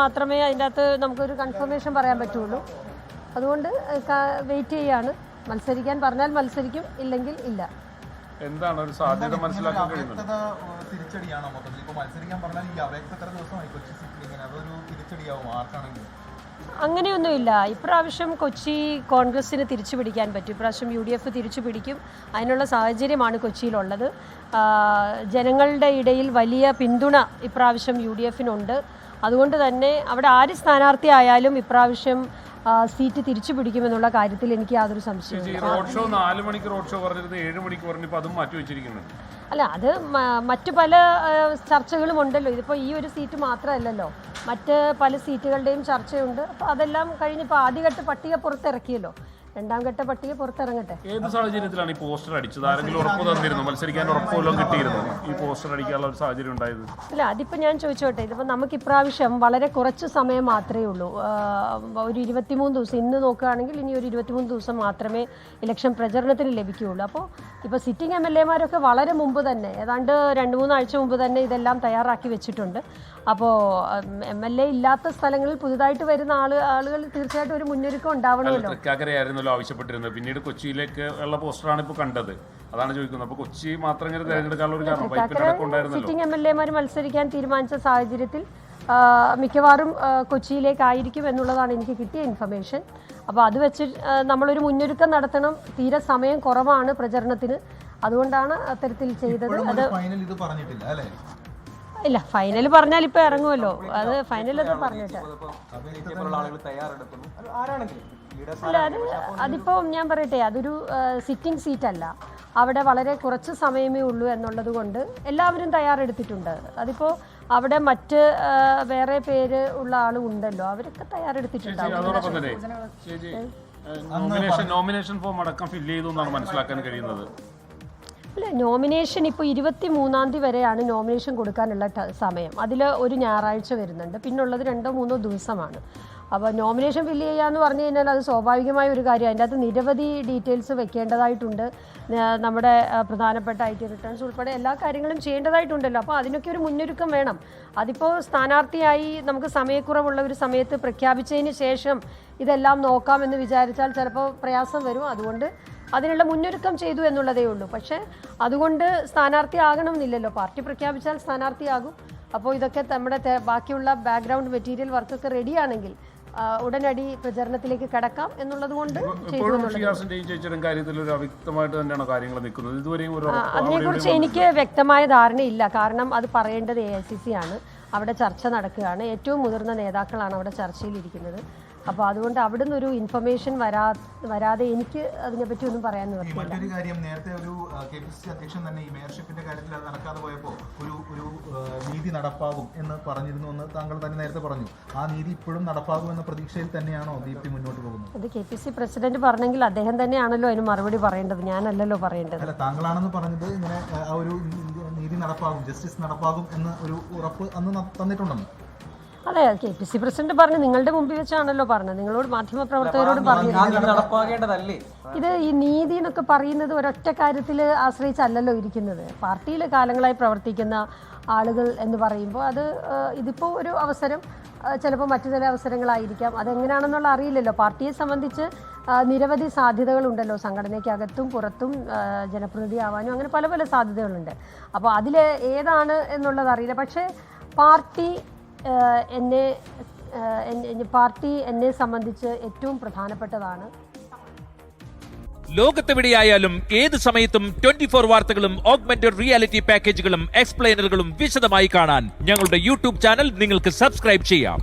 മാത്രമേ അതിൻ്റെ അകത്ത് നമുക്കൊരു കൺഫർമേഷൻ പറയാൻ പറ്റുള്ളൂ. അതുകൊണ്ട് വെയിറ്റ് ചെയ്യാണ്. മത്സരിക്കാൻ പറഞ്ഞാൽ മത്സരിക്കും, ഇല്ലെങ്കിൽ ഇല്ല. എന്താണ് ഒരു സാധ്യത മനസ്സിലാക്കാൻ കഴിയുന്നത്? തിരിച്ചടിയാണോ മൊത്തത്തിൽ? ഇപ്പോൾ മത്സരിക്കാൻ പറഞ്ഞാൽ ഈ അവ്യക്ത എത്ര ദിവസമായി കൊച്ചി സിറ്റിംഗ്, അതൊരു തിരിച്ചടിയാവും ആർക്കാണെങ്കിലും? അങ്ങനെയൊന്നുമില്ല. ഇപ്രാവശ്യം കൊച്ചി കോൺഗ്രസിന് തിരിച്ചു പിടിക്കാൻ പറ്റും. ഇപ്രാവശ്യം UDF തിരിച്ചു പിടിക്കും. അതിനുള്ള സാഹചര്യമാണ് കൊച്ചിയിലുള്ളത്. ജനങ്ങളുടെ ഇടയിൽ വലിയ പിന്തുണ ഇപ്രാവശ്യം UDFനുണ്ട്. അതുകൊണ്ട് തന്നെ അവിടെ ആര് സ്ഥാനാർത്ഥി ആയാലും ഇപ്രാവശ്യം സീറ്റ് തിരിച്ചു പിടിക്കുമെന്നുള്ള കാര്യത്തിൽ എനിക്ക് യാതൊരു സംശയവും. റോഡ് ഷോ 4 മണിക്ക് റോഡ് ഷോ പറഞ്ഞിരുന്നത് 7 മണിക്ക് പറഞ്ഞപ്പോൾ അതും മാറ്റി വെച്ചിരിക്കുന്നുണ്ട്. അല്ല, അത് മറ്റു പല ചർച്ചകളും ഉണ്ടല്ലോ. ഇതിപ്പോൾ ഈ ഒരു സീറ്റ് മാത്രമല്ലല്ലോ, മറ്റ് പല സീറ്റുകളുടെയും ചർച്ചയുണ്ട്. അപ്പോൾ അതെല്ലാം കഴിഞ്ഞിപ്പോൾ ആദ്യഘട്ട പട്ടിക പുറത്തിറക്കിയല്ലോ. രണ്ടാം ഘട്ട പട്ടിക പുറത്തിറങ്ങട്ടെ. ഏത് സാഹചര്യത്തിലാണ് ഈ പോസ്റ്റർ അടിച്ചത്? ആരെങ്കിലും ഉറപ്പ് തന്നിരുന്നു? മത്സരിക്കാൻ ഉറപ്പുവല്ലോ കിട്ടിയിരുന്നു ഈ പോസ്റ്റർ അടിക്കാനുള്ള ഒരു സാഹചര്യം ഉണ്ടായത്? അല്ല, അതിപ്പോൾ ഞാൻ ചോദിച്ചോട്ടെ. ഇതിപ്പോൾ നമുക്ക് ഇപ്രാവശ്യം വളരെ കുറച്ച് സമയം മാത്രമേ ഉള്ളൂ. ഒരു 23 ദിവസം. ഇന്ന് നോക്കുകയാണെങ്കിൽ ഇനി ഒരു 23 ദിവസം മാത്രമേ ഇലക്ഷൻ പ്രചരണത്തിന് ലഭിക്കുകയുള്ളൂ. അപ്പോൾ ഇപ്പോൾ സിറ്റിംഗ് MLA-മാരൊക്കെ വളരെ മുമ്പ് തന്നെ, ഏതാണ്ട് 2-3 ആഴ്ച മുമ്പ് തന്നെ ഇതെല്ലാം തയ്യാറാക്കി വെച്ചിട്ടുണ്ട്. അപ്പോൾ MLA ഇല്ലാത്ത സ്ഥലങ്ങളിൽ പുതുതായിട്ട് വരുന്ന ആളുകൾ തീർച്ചയായിട്ടും ഒരു മുന്നൊരുക്കം ഉണ്ടാവണമല്ലോ. തൃക്കാക്കരയായിരുന്നല്ലോ ആവശ്യപ്പെട്ടിരുന്നത്. പിന്നീട് കൊച്ചിയിലേക്ക് ഉള്ള പോസ്റ്ററാണ് ഇപ്പോൾ കണ്ടത്. അതാണ് ചോദിക്കുന്നത്. അപ്പോൾ കൊച്ചി മാത്രം ഇങ്ങനെ തിരഞ്ഞെടുക്കാനുള്ള ഒരു കാരണം സിറ്റിംഗ് MLA-മാർ മത്സരിക്കാൻ തീരുമാനിച്ച സാഹചര്യത്തിൽ മിക്കവാറും കൊച്ചിയിലേക്കായിരിക്കും എന്നുള്ളതാണ് എനിക്ക് കിട്ടിയ ഇൻഫർമേഷൻ. അപ്പോൾ അത് വെച്ച് നമ്മളൊരു മുന്നൊരുക്കം നടത്തണം. തീരെ സമയം കുറവാണ് പ്രചരണത്തിന്. അതുകൊണ്ടാണ് അത്തരത്തിൽ ചെയ്തത്. അത് ഇല്ല, ഫൈനൽ പറഞ്ഞാൽ ഇപ്പൊ ഇറങ്ങുമല്ലോ. അത് ഫൈനൽ അത് പറഞ്ഞിട്ട് അല്ല, അതിപ്പോ ഞാൻ പറയട്ടെ, അതൊരു സിറ്റിംഗ് സീറ്റ് അല്ല. അവിടെ വളരെ കുറച്ച് സമയമേ ഉള്ളൂ എന്നുള്ളത് കൊണ്ട് എല്ലാവരും തയ്യാറെടുത്തിട്ടുണ്ട്. അതിപ്പോ അവിടെ മറ്റ് വേറെ പേര് ഉള്ള ആളും ഉണ്ടല്ലോ, അവരൊക്കെ തയ്യാറെടുത്തിട്ടുണ്ടാവും. നോമിനേഷൻ ഫോം അടക്കം ഫില്ല് ചെയ്തു എന്നാണ് മനസ്സിലാക്കാൻ കഴിയുന്നത്. അല്ല, നോമിനേഷൻ ഇപ്പോൾ 23-ാം തീയതി വരെയാണ് നോമിനേഷൻ കൊടുക്കാനുള്ള സമയം. അതിൽ ഒരു ഞായറാഴ്ച വരുന്നുണ്ട്, പിന്നുള്ളത് 2-3 ദിവസമാണ്. അപ്പോൾ നോമിനേഷൻ ഫില്ല് ചെയ്യാന്ന് പറഞ്ഞു കഴിഞ്ഞാൽ അത് സ്വാഭാവികമായ ഒരു കാര്യം. അതിൻ്റെ അകത്ത് നിരവധി ഡീറ്റെയിൽസ് വെക്കേണ്ടതായിട്ടുണ്ട്. നമ്മുടെ പ്രധാനപ്പെട്ട IT റിട്ടേൺസ് ഉൾപ്പെടെ എല്ലാ കാര്യങ്ങളും ചെയ്യേണ്ടതായിട്ടുണ്ടല്ലോ. അപ്പോൾ അതിനൊക്കെ ഒരു മുന്നൊരുക്കം വേണം. അതിപ്പോൾ സ്ഥാനാർത്ഥിയായി നമുക്ക് സമയക്കുറവുള്ള ഒരു സമയത്ത് പ്രഖ്യാപിച്ചതിന് ശേഷം ഇതെല്ലാം നോക്കാമെന്ന് വിചാരിച്ചാൽ ചിലപ്പോൾ പ്രയാസം വരും. അതുകൊണ്ട് അതിനുള്ള മുന്നൊരുക്കം ചെയ്തു എന്നുള്ളതേ ഉള്ളൂ. പക്ഷേ അതുകൊണ്ട് സ്ഥാനാർത്ഥിയാകണമെന്നില്ലല്ലോ. പാർട്ടി പ്രഖ്യാപിച്ചാൽ സ്ഥാനാർത്ഥിയാകും. അപ്പോൾ ഇതൊക്കെ നമ്മുടെ ബാക്കിയുള്ള ബാക്ക്ഗ്രൗണ്ട് മെറ്റീരിയൽ വർക്കൊക്കെ റെഡിയാണെങ്കിൽ ഉടനടി പ്രചരണത്തിലേക്ക് കടക്കാം എന്നുള്ളത് കൊണ്ട് അതിനെക്കുറിച്ച് എനിക്ക് വ്യക്തമായ ധാരണയില്ല. കാരണം അത് പറയേണ്ടത് AICC ആണ്. അവിടെ ചർച്ച നടക്കുകയാണ്. ഏറ്റവും മുതിർന്ന നേതാക്കളാണ് അവിടെ ചർച്ചയിലിരിക്കുന്നത്. അപ്പോൾ അതുകൊണ്ട് അവിടുന്ന് ഒരു ഇൻഫർമേഷൻ വരാതെ എനിക്ക് അതിനെപ്പറ്റി ഒന്നും പറയാൻ പറ്റില്ല. മറ്റൊരു കാര്യം, നേരത്തെ ഒരു KPCC അധ്യക്ഷൻ തന്നെ ഈ മേയർഷിപ്പിന്റെ കാര്യത്തിൽ അത് നടക്കാതെ പോയപ്പോൾ ഒരു നീതി നടപ്പാകും എന്ന് പറഞ്ഞിരുന്നു എന്ന് താങ്കൾ തന്നെ നേരത്തെ പറഞ്ഞു. ആ നീതി ഇപ്പോഴും നടപ്പാകും എന്ന പ്രതീക്ഷയിൽ തന്നെയാണോ ദീപ്തി മുന്നോട്ട് പോകുന്നത്? അത് KPCC പ്രസിഡന്റ് പറഞ്ഞെങ്കിൽ അദ്ദേഹം തന്നെയാണല്ലോ അതിന് മറുപടി പറയേണ്ടത്, ഞാനല്ലല്ലോ പറയേണ്ടത്. അല്ല, താങ്കളാണെന്ന് പറഞ്ഞത് ഇങ്ങനെ ആ ഒരു നീതി നടപ്പാകും, ജസ്റ്റിസ് നടപ്പാകും എന്ന് ഒരു ഉറപ്പ് അന്ന് തന്നിട്ടുണ്ടെന്ന്. അതെ, KPCC പ്രസിഡന്റ് പറഞ്ഞു. നിങ്ങളുടെ മുമ്പിൽ വെച്ചാണല്ലോ പറഞ്ഞത്. നിങ്ങളോട് മാധ്യമപ്രവർത്തകരോട് പറഞ്ഞു. ഇത് ഈ നീതി എന്നൊക്കെ പറയുന്നത് ഒരൊറ്റ കാര്യത്തിൽ ആശ്രയിച്ചല്ലല്ലോ ഇരിക്കുന്നത്. പാർട്ടിയിൽ കാലങ്ങളായി പ്രവർത്തിക്കുന്ന ആളുകൾ എന്ന് പറയുമ്പോൾ അത് ഇതിപ്പോൾ ഒരു അവസരം, ചിലപ്പോൾ മറ്റു ചില അവസരങ്ങളായിരിക്കാം. അതെങ്ങനെയാണെന്നുള്ള അറിയില്ലല്ലോ. പാർട്ടിയെ സംബന്ധിച്ച് നിരവധി സാധ്യതകളുണ്ടല്ലോ. സംഘടനയ്ക്കകത്തും പുറത്തും ജനപ്രതിനിധി ആവാനും അങ്ങനെ പല പല സാധ്യതകളുണ്ട്. അപ്പോൾ അതിൽ ഏതാണ് എന്നുള്ളത് അറിയില്ല. പക്ഷേ പാർട്ടി എന്നെ സംബന്ധിച്ച് ഏറ്റവും പ്രധാനപ്പെട്ടതാണ്. ലോകത്തെവിടെയായാലും ഏത് സമയത്തും 24 വാർത്തകളും ഓഗ്മെന്റഡ് റിയാലിറ്റി പാക്കേജുകളും എക്സ്പ്ലെയിനറുകളും വിശദമായി കാണാൻ ഞങ്ങളുടെ YouTube ചാനൽ നിങ്ങൾക്ക് സബ്സ്ക്രൈബ് ചെയ്യാം.